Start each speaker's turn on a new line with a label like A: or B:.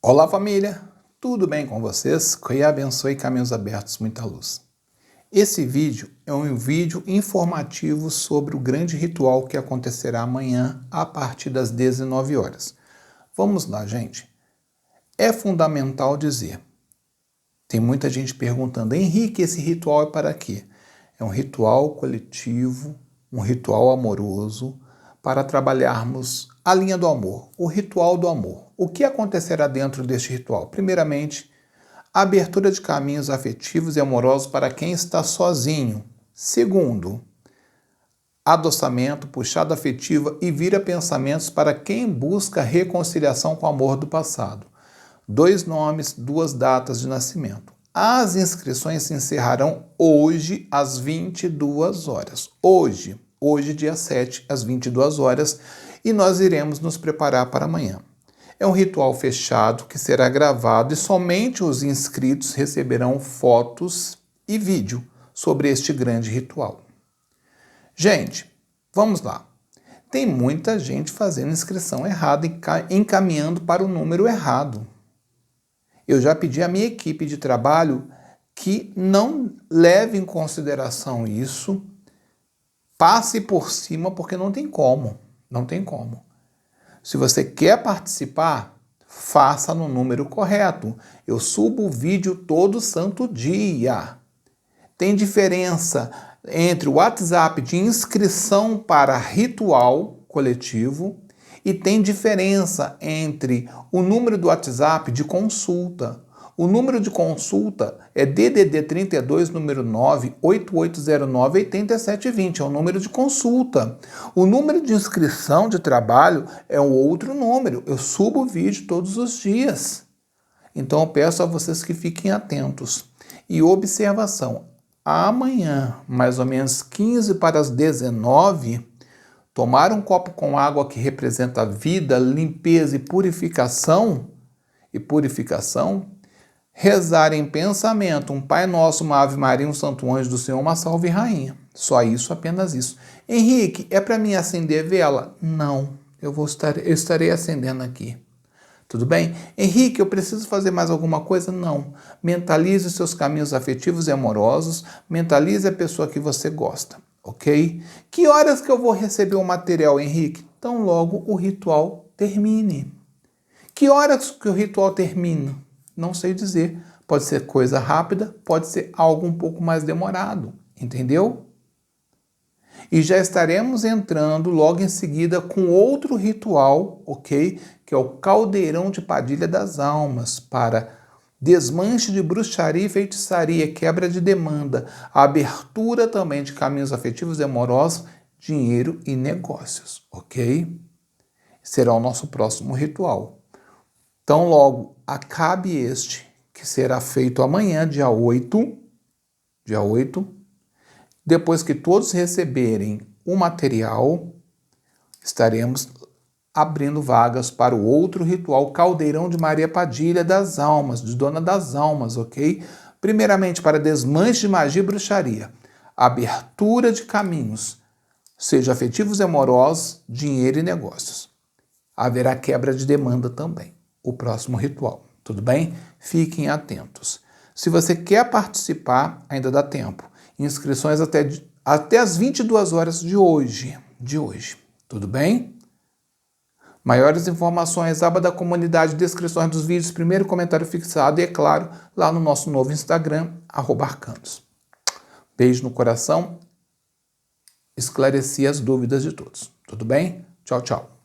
A: Olá família, tudo bem com vocês? Que abençoe caminhos abertos, muita luz. Esse vídeo é um vídeo informativo sobre o grande ritual que acontecerá amanhã a partir das 19 horas. Vamos lá, gente. É fundamental dizer, tem muita gente perguntando, Henrique, esse ritual é para quê? É um ritual coletivo, um ritual amoroso, para trabalharmos a linha do amor, o ritual do amor. O que acontecerá dentro deste ritual? Primeiramente, a abertura de caminhos afetivos e amorosos para quem está sozinho. Segundo, adoçamento, puxada afetiva e vira pensamentos para quem busca reconciliação com o amor do passado. 2 nomes, 2 datas de nascimento. As inscrições se encerrarão hoje às 22 horas. Hoje, dia 7, às 22 horas, e nós iremos nos preparar para amanhã. É um ritual fechado que será gravado e somente os inscritos receberão fotos e vídeo sobre este grande ritual. Gente, vamos lá. Tem muita gente fazendo inscrição errada e encaminhando para o número errado. Eu já pedi à minha equipe de trabalho que não leve em consideração isso, passe por cima, porque não tem como. Se você quer participar, faça no número correto. Eu subo o vídeo todo santo dia. Tem diferença entre o WhatsApp de inscrição para ritual coletivo e tem diferença entre o número do WhatsApp de consulta. O número de consulta é DDD 32, número 9, 8809 8720, é o número de consulta. O número de inscrição de trabalho é um outro número. Eu subo o vídeo todos os dias. Então eu peço a vocês que fiquem atentos. E observação, amanhã, mais ou menos 15 para as 19, tomar um copo com água que representa vida, limpeza e purificação, rezar em pensamento um Pai Nosso, uma Ave Maria, um Santo Anjo do Senhor, uma Salve Rainha. Só isso, apenas isso. Henrique, é para mim acender vela? Não, eu estarei acendendo aqui. Tudo bem? Henrique, eu preciso fazer mais alguma coisa? Não. Mentalize os seus caminhos afetivos e amorosos, mentalize a pessoa que você gosta, ok? Que horas que eu vou receber o material, Henrique? Tão logo o ritual termine. Que horas que o ritual termina? Não sei dizer. Pode ser coisa rápida, pode ser algo um pouco mais demorado, entendeu? E já estaremos entrando logo em seguida com outro ritual, ok? Que é o Caldeirão de Padilha das Almas, para desmanche de bruxaria e feitiçaria, quebra de demanda, a abertura também de caminhos afetivos e amorosos, dinheiro e negócios, ok? Será o nosso próximo ritual. Então logo acabe este, que será feito amanhã, dia 8, depois que todos receberem o material, estaremos abrindo vagas para o outro ritual, Caldeirão de Maria Padilha das Almas, de Dona das Almas, ok? Primeiramente para desmanche de magia e bruxaria, abertura de caminhos, seja afetivos e amorosos, dinheiro e negócios. Haverá quebra de demanda também, o próximo ritual, tudo bem? Fiquem atentos. Se você quer participar, ainda dá tempo. Inscrições até as 22 horas de hoje, tudo bem? Maiores informações, aba da comunidade, descrições dos vídeos, primeiro comentário fixado e, é claro, lá no nosso novo Instagram, @arcanos. Beijo no coração, esclareci as dúvidas de todos, tudo bem? Tchau, tchau.